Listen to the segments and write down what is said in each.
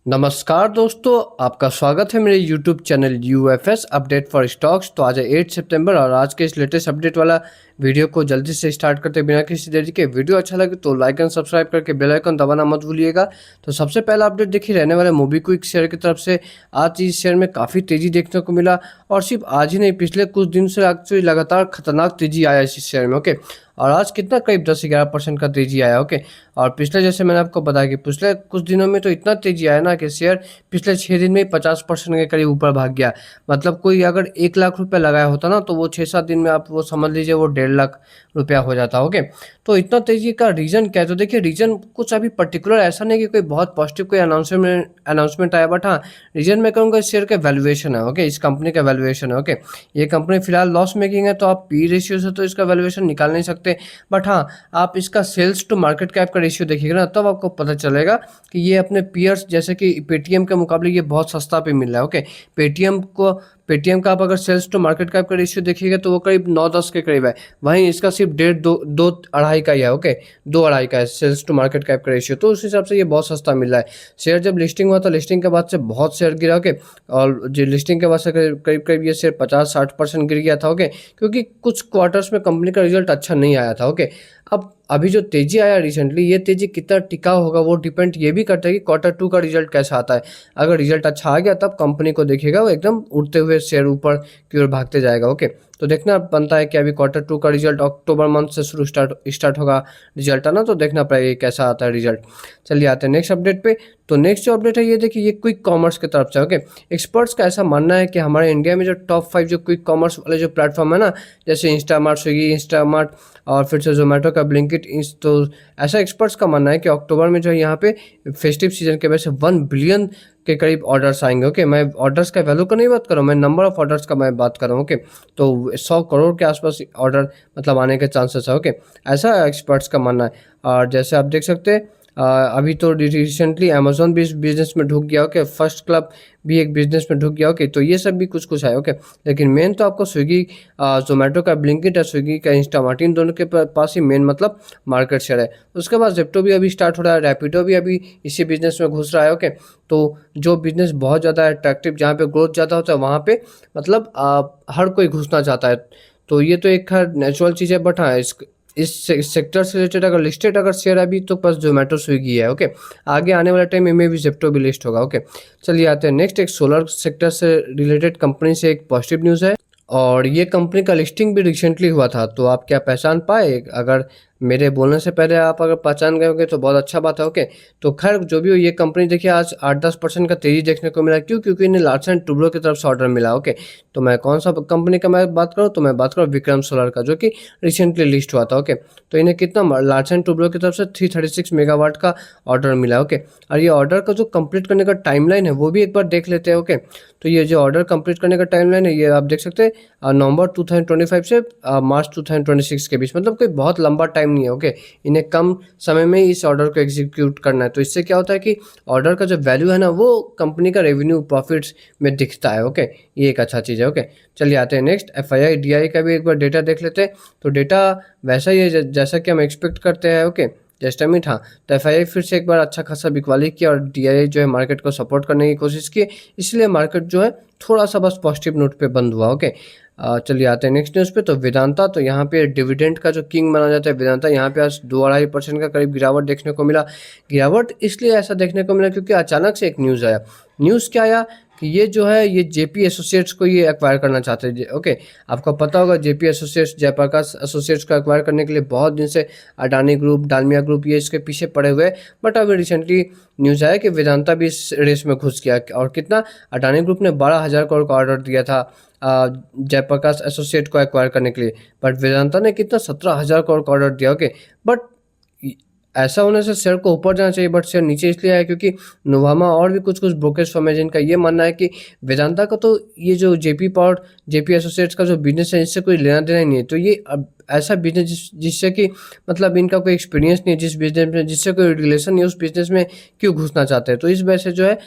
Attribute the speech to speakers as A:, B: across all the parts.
A: नमस्कार दोस्तों, आपका स्वागत है मेरे YouTube channel UFS update for stocks. तो आज है 8 सितंबर और आज के इस लेटेस्ट अपडेट वाला वीडियो को जल्दी से स्टार्ट करते बिना किसी देरी के। वीडियो अच्छा लगे तो लाइक एंड सब्सक्राइब करके बेल आइकन दबाना मत भूलिएगा। तो सबसे पहला अपडेट देखिए रहने वाले मोबीक्विक शेयर की तरफ से। आज इस शेयर में काफ़ी तेज़ी देखने को मिला और सिर्फ आज ही नहीं, पिछले कुछ दिन से एक्चुअली लगातार खतरनाक तेज़ी आया इस शेयर में। ओके, और आज कितना करीब 10-11% का तेज़ी आया। ओके, और पिछले जैसे मैंने आपको बताया कि पिछले कुछ दिनों में तो इतना तेज़ी आया ना कि शेयर पिछले 6 दिन में ही 50% के करीब ऊपर भाग गया। मतलब कोई अगर 1 लाख रुपया लगाया होता ना तो वो 6-7 दिन में आप वो समझ लीजिए वो 1.5 लाख रुपया हो जाता। ओके, तो इतना तेज़ी का रीज़न क्या है? तो देखिए रीज़न कुछ अभी पर्टिकुलर ऐसा नहीं कि कोई बहुत पॉजिटिव कोई अनाउंसमेंट आया, बट हाँ, रीज़न मैं कहूँगा इस शेयर का वैल्यूएशन है। ओके, इस कंपनी का वैल्यूएशन है। ओके, ये कंपनी फिलहाल लॉस मेकिंग है तो आप पी रेशियो से तो इसका वैल्यूएशन निकाल नहीं सकते, बट हाँ, आप इसका सेल्स टू मार्केट कैप का रेशियो देखिएगा ना तब आपको पता चलेगा कि ये अपने पीयर्स जैसे कि पेटीएम के मुकाबले ये बहुत सस्ता पे मिल रहा है। ओके, पेटीएम का आप अगर सेल्स टू मार्केट कैप का रेशियो देखिएगा तो वो करीब 9-10 के करीब है, वहीं इसका सिर्फ 1.5-2-2.5 का ही है। ओके, 2-2.5 का है सेल्स टू मार्केट कैप का रेशियो, तो उस हिसाब से ये बहुत सस्ता मिल रहा है। शेयर जब लिस्टिंग हुआ था, लिस्टिंग के बाद से बहुत शेयर गिरा। ओके, और जो लिस्टिंग के बाद से करीब करीब ये शेयर 50-60% गिर गया था। ओके, क्योंकि कुछ क्वार्टर्स में कंपनी का रिजल्ट अच्छा नहीं आया था। ओके, अब अभी जो तेज़ी आया रिसेंटली, ये तेज़ी कितना टिकाऊ होगा वो डिपेंड ये भी करता है कि Q2 का रिजल्ट कैसा आता है। अगर रिजल्ट अच्छा आ गया तब कंपनी को देखिएगा वो एकदम उड़ते हुए शेयर ऊपर की ओर भागते जाएगा। ओके, तो देखना बनता है कि अभी Q2 का रिजल्ट अक्टूबर मंथ से स्टार्ट होगा रिजल्ट आना, तो देखना पड़ेगा कैसा आता है रिजल्ट। चलिए आते हैं नेक्स्ट अपडेट पे। तो नेक्स्ट जो अपडेट है ये देखिए, ये क्विक कॉमर्स की तरफ से। ओके, एक्सपर्ट्स का ऐसा मानना है कि हमारे इंडिया में जो टॉप 5 जो क्विक कॉमर्स वाले जो प्लेटफॉर्म है ना, जैसे इंस्टामार्ट, स्विगी, इंस्टामार्ट और फिर से जोमेटो का ब्लिंकिट, तो ऐसा एक्सपर्ट्स का मानना है कि अक्टूबर में जो है यहाँ पे फेस्टिव सीजन के वजह से 1 बिलियन के करीब ऑर्डर्स आएंगे। ओके, मैं ऑर्डर्स का वैल्यू का नहीं बात कर रहा हूँ, मैं नंबर ऑफ ऑर्डर्स का मैं बात कर रहा हूँ। ओके, तो 100 करोड़ के आसपास ऑर्डर मतलब आने के चांसेस है। ओके, ऐसा एक्सपर्ट्स का मानना है। और जैसे आप देख सकते हैं अभी तो रिसेंटली अमेजोन भी इस बिजनेस में ढुक गया। ओके, फर्स्ट क्लब भी एक बिजनेस में ढुक गया। ओके, तो ये सब भी कुछ कुछ है। ओके, लेकिन मेन तो आपको स्विगी, जोमेटो का ब्लिंकिट है, स्विगी का इंस्टामार्ट, इन दोनों के पास ही मेन मतलब मार्केट शेयर है। उसके बाद जेप्टो भी अभी स्टार्ट हो रहा है, रैपिडो भी अभी इसी बिजनेस में घुस रहा है। ओके, तो जो बिजनेस बहुत ज़्यादा अट्रैक्टिव, जहाँ पे ग्रोथ ज़्यादा होता है वहाँ पे मतलब हर कोई घुसना चाहता है। तो ये तो एक खैर नेचुरल चीज़ है, बट हाँ, इस सेक्टर से रिलेटेड अगर लिस्टेड अगर शेयर अभी तो बस जोमेटो स्विगी है। ओके, आगे आने वाले टाइम में भी जेप्टो भी लिस्ट होगा। ओके, चलिए आते हैं नेक्स्ट। एक सोलर सेक्टर से रिलेटेड कंपनी से एक पॉजिटिव न्यूज़ है और ये कंपनी का लिस्टिंग भी रिसेंटली हुआ था। तो आप क्या पहचान पाए? अगर मेरे बोलने से पहले आप अगर पहचान गए होंगे तो बहुत अच्छा बात है। ओके, तो खैर जो भी हो, ये कंपनी देखिए आज 8-10% का तेज़ी देखने को मिला। क्यों? क्योंकि इन्हें लार्सन टुब्रो की तरफ से ऑर्डर मिला। ओके, तो मैं कौन सा कंपनी का मैं बात करूँ तो मैं बात करूँ विक्रम सोलर का, जो कि रिसेंटली लिस्ट हुआ था। ओके, तो इन्हें कितना लार्सन टुब्रो की तरफ से 336 मेगावाट का ऑर्डर मिला। ओके, और ये ऑर्डर का जो कंप्लीट करने का टाइमलाइन है वो भी एक बार देख लेते हैं। ओके, तो ये जो ऑर्डर कंप्लीट करने का टाइमलाइन है ये आप देख सकते हैं नवंबर 2025 से मार्च 2026 के बीच, मतलब कोई बहुत लंबा टाइम नहीं है। ओके, इन्हें कम समय में इस ऑर्डर को एग्जीक्यूट करना है। तो इससे क्या होता है कि ऑर्डर का जो वैल्यू है ना वो कंपनी का रेवेन्यू प्रॉफिट्स में दिखता है। ओके, ये एक अच्छा चीज़ है। ओके, चलिए आते हैं नेक्स्ट। एफआईआई डीआई का भी एक बार डेटा देख लेते हैं। तो डेटा वैसा ही है जैसा कि हम एक्सपेक्ट करते हैं। Okay, just minute. हाँ, तो एफआईआई फिर से एक बार अच्छा खासा बिकवाली किया और डीआई जो है मार्केट को सपोर्ट करने की कोशिश की, इसलिए मार्केट जो है थोड़ा सा बस पॉजिटिव नोट पे बंद हुआ। ओके, चलिए आते हैं नेक्स्ट न्यूज़ पे। तो वेदांता, तो यहाँ पे डिविडेंड का जो किंग माना जाता है वेदांता, यहाँ पे आज 2-2.5% का करीब गिरावट देखने को मिला। गिरावट इसलिए ऐसा देखने को मिला क्योंकि अचानक से एक न्यूज़ आया। न्यूज़ क्या आया कि ये जो है ये जेपी एसोसिएट्स को ये एक्वायर करना चाहते हैं। ओके, आपको पता होगा जेपी एसोसिएट्स, जयप्रकाश एसोसिएट्स को एक्वायर करने के लिए बहुत दिन से अडानी ग्रुप, डालमिया ग्रुप ये इसके पीछे पड़े हुए हैं। बट अभी रिसेंटली न्यूज़ आया कि वेदांता भी इस रेस में घुस गया। और कितना, अडानी ग्रुप ने 12,000 करोड़ का ऑर्डर दिया था जयप्रकाश एसोसिएट को एक्वायर करने के लिए, बट वेदांता ने कितना 17,000 करोड़ का ऑर्डर दिया। ओके, बट ऐसा होने से शेयर को ऊपर जाना चाहिए, बट शेयर नीचे इसलिए आया क्योंकि नोवामा और भी कुछ कुछ ब्रोकरेज फर्म है जिनका ये मानना है कि वेदांता का तो ये जो जेपी एसोसिएट्स का जो बिजनेस है इससे कोई लेना देना ही नहीं है। तो ये अब ऐसा बिजनेस जिससे कि मतलब इनका कोई एक्सपीरियंस नहीं है जिस बिजनेस में, जिससे कोई रिलेशन नहीं है, उस बिजनेस में क्यों घुसना चाहते हैं। तो इस वजह से जो है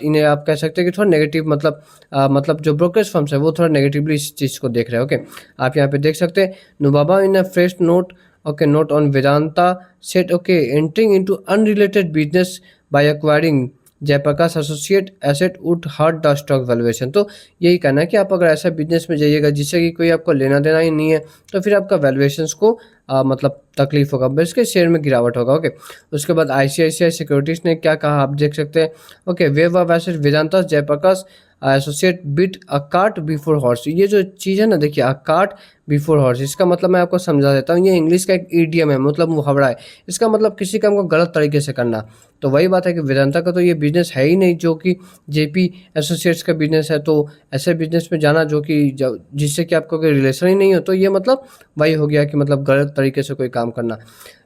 A: इन्हें आप कह सकते हैं कि थोड़ा नेगेटिव मतलब जो ब्रोकरेज फर्म्स है वो थोड़ा नेगेटिवली इस चीज़ को देख रहे हैं। ओके, आप यहाँ पे देख सकते हैं नोवामा in a fresh note, okay, note on Vedanta said, okay, entering into unrelated business by acquiring Jaiprakash associate asset would hurt the stock valuation. तो यही कहना है कि आप अगर ऐसा बिजनेस में जाइएगा जिससे कि कोई आपको लेना देना ही नहीं है, तो फिर आपका वैल्यूएशंस को मतलब तकलीफ होगा, बस के शेयर में गिरावट होगा। ओके, उसके बाद आईसीआईसीआई सिक्योरिटीज ने क्या कहा आप देख सकते हैं। Okay, wave of asset Vedanta Jaiprakash associate bit a cart before horse. ये जो चीज़ है ना, देखिए, अ कार्ट बिफोर हॉर्स, इसका मतलब मैं आपको समझा देता हूँ। ये इंग्लिश का एक ईडियम है, मतलब मुहावरा है। इसका मतलब किसी काम को गलत तरीके से करना। तो वही बात है कि वेदांता का तो ये बिजनेस है ही नहीं जो कि जेपी एसोसिएट्स का बिजनेस है। तो ऐसे बिजनेस में जाना जो कि जिससे कि आपको कोई रिलेशन ही नहीं हो, तो ये मतलब वही हो गया कि मतलब गलत तरीके से कोई काम करना।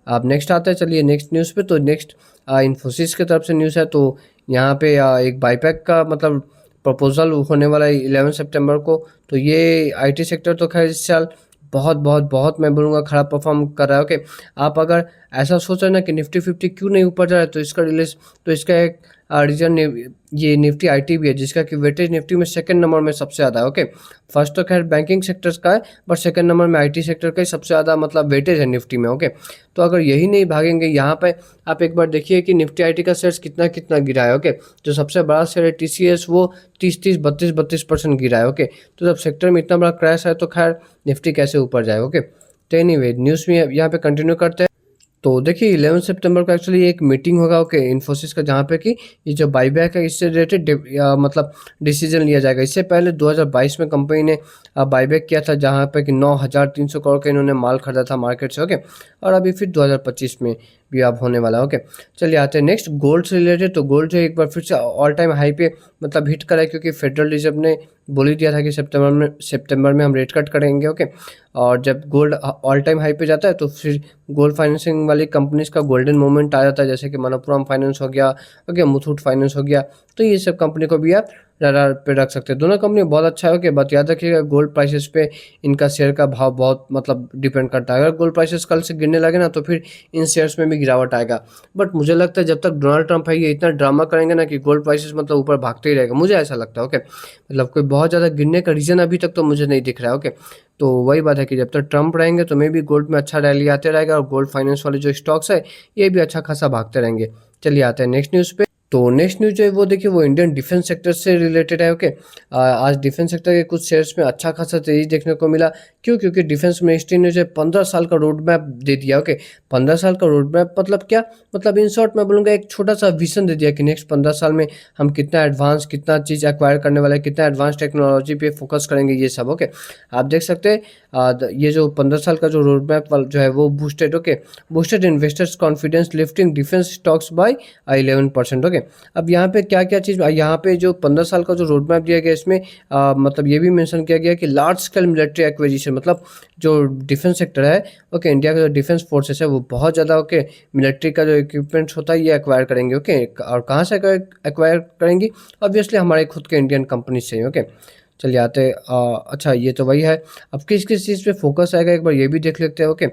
A: अब नेक्स्ट आते हैं, चलिए नेक्स्ट न्यूज़ पे। तो नेक्स्ट इन्फोसिस की तरफ से न्यूज़ है। तो यहाँ पे एक बाईपैक का मतलब प्रपोजल होने वाला है 11 सितंबर को। तो ये आईटी सेक्टर तो खैर इस साल बहुत बहुत बहुत मैं बोलूँगा खराब परफॉर्म कर रहा है। ओके, आप अगर ऐसा सोच रहे हैं ना कि निफ्टी 50 क्यों नहीं ऊपर जा रहा है, तो इसका एक रीजन ये निफ्टी आईटी भी है, जिसका कि वेटेज निफ्टी में सेकंड नंबर में सबसे ज़्यादा है। ओके, फर्स्ट तो खैर बैंकिंग सेक्टर्स का है, बट सेकंड नंबर में आईटी सेक्टर का ही सबसे ज़्यादा मतलब वेटेज है निफ्टी में। ओके, तो अगर यही नहीं भागेंगे यहाँ पे, आप एक बार देखिए कि निफ्टी आईटी का शेयर्स कितना कितना गिरा है। ओके, जो सबसे बड़ा शेयर है टीसीएस, वो 32% गिरा है। ओके, तो जब सेक्टर में इतना बड़ा क्रैश है तो खैर निफ्टी कैसे ऊपर जाए। ओके, तो एनीवे न्यूज़ में यहाँ पे कंटिन्यू करते हैं। तो देखिए 11 सितंबर को एक्चुअली एक मीटिंग होगा। ओके, इन्फोसिस का, जहाँ पे कि ये जो बाईबैक है इससे रिलेटेड मतलब डिसीजन लिया जाएगा। इससे पहले 2022 में कंपनी ने बाईबैक किया था, जहाँ पे कि 9,300 करोड़ का इन्होंने माल खरीदा था मार्केट से। ओके, और अभी फिर 2025 में भी अब होने वाला है। ओके, चलिए आते हैं नेक्स्ट गोल्ड से रिलेटेड। तो गोल्ड जो एक बार फिर से ऑल टाइम हाई पे मतलब हिट करा है, क्योंकि फेडरल रिजर्व ने बोल ही दिया था कि सितंबर में हम रेट कट करेंगे। ओके, और जब गोल्ड ऑल टाइम हाई पे जाता है तो फिर गोल्ड फाइनेंसिंग वाली कंपनीज का गोल्डन मोमेंट आ जाता है, जैसे कि मनप्पुरम फाइनेंस हो गया, ओके, मुथूट फाइनेंस हो गया। तो ये सब कंपनी को भी आप रडार पे रख सकते हैं। दोनों कंपनी बहुत अच्छा है। ओके, बात याद रखिएगा गोल्ड प्राइसेस पे इनका शेयर का भाव बहुत मतलब डिपेंड करता है। अगर गोल्ड प्राइसेस कल से गिरने लगे ना, तो फिर इन शेयर्स में भी गिरावट आएगा। बट मुझे लगता है जब तक डोनाल्ड ट्रंप है ये इतना ड्रामा करेंगे ना कि गोल्ड प्राइसेस मतलब ऊपर भागते ही रहेगा, मुझे ऐसा लगता है। ओके, मतलब कोई बहुत ज़्यादा गिरने का रीज़न अभी तक तो मुझे नहीं दिख रहा है। ओके, तो वही बात है कि जब तक ट्रंप रहेंगे तो मे भी गोल्ड में अच्छा रैली आते रहेगा, और गोल्ड फाइनेंस वाले जो स्टॉक्स है ये भी अच्छा खासा भागते रहेंगे। चलिए आते हैं नेक्स्ट न्यूज़ पे। तो नेक्स्ट न्यूज जो है वो देखिए वो इंडियन डिफेंस सेक्टर से रिलेटेड है। ओके, आज डिफेंस सेक्टर के कुछ शेयर्स में अच्छा खासा तेजी देखने को मिला। क्यों? क्योंकि डिफेंस मिनिस्ट्री ने जो 15 साल का रोड मैप दे दिया। ओके, 15 साल का रोड मैप मतलब क्या, मतलब इन शॉर्ट मैं बोलूँगा एक छोटा सा विजन दे दिया कि नेक्स्ट 15 साल में हम कितना एडवांस, कितना चीज़ एक्वायर करने वाले हैं, कितना एडवांस टेक्नोलॉजी पे फोकस करेंगे, ये सब। ओके, आप देख सकते हैं ये जो 15 साल का जो रोड मैप जो है वो boosted. Okay, boosted investors confidence lifting defence stocks by 11%। Okay, अब यहाँ पे क्या क्या चीज़, यहाँ पे जो 15 साल का जो रोड मैप दिया गया इसमें मतलब ये भी मेंशन किया गया कि लार्ज स्केल मिलिट्री एक्विजिशन, मतलब जो डिफेंस सेक्टर है, ओके, इंडिया का जो डिफेंस फोर्सेस है वो बहुत ज़्यादा, ओके, मिलिट्री का जो इक्विपमेंट्स होता है ये एक्वायर करेंगे। ओके, और कहाँ से एक्वायर करेंगी? ऑब्वियसली हमारे खुद के इंडियन कंपनी से। ओके, चलिए आते अच्छा, ये तो वही है। अब किस किस चीज़ पे फोकस आएगा एक बार ये भी देख लेते हैं। ओके,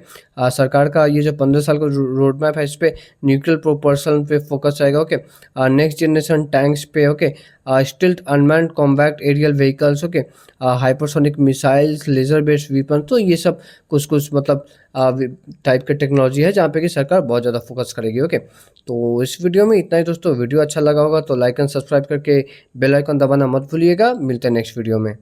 A: सरकार का ये जो 15 साल का रोड मैप है इस पे न्यूक्लियर प्रोपल्शन पे फोकस आएगा। ओके, नेक्स्ट जनरेशन टैंक्स पे, okay, stealth unmanned combat aerial vehicles, okay, hypersonic missiles, laser based weapon. तो ये सब कुछ कुछ मतलब टाइप के टेक्नोलॉजी है जहाँ पे कि सरकार बहुत ज़्यादा फोकस करेगी। ओके, तो इस वीडियो में इतना ही दोस्तों। वीडियो अच्छा लगा होगा तो लाइक एंड सब्सक्राइब करके बेल आइकन दबाना मत भूलिएगा। मिलते हैं नेक्स्ट वीडियो में।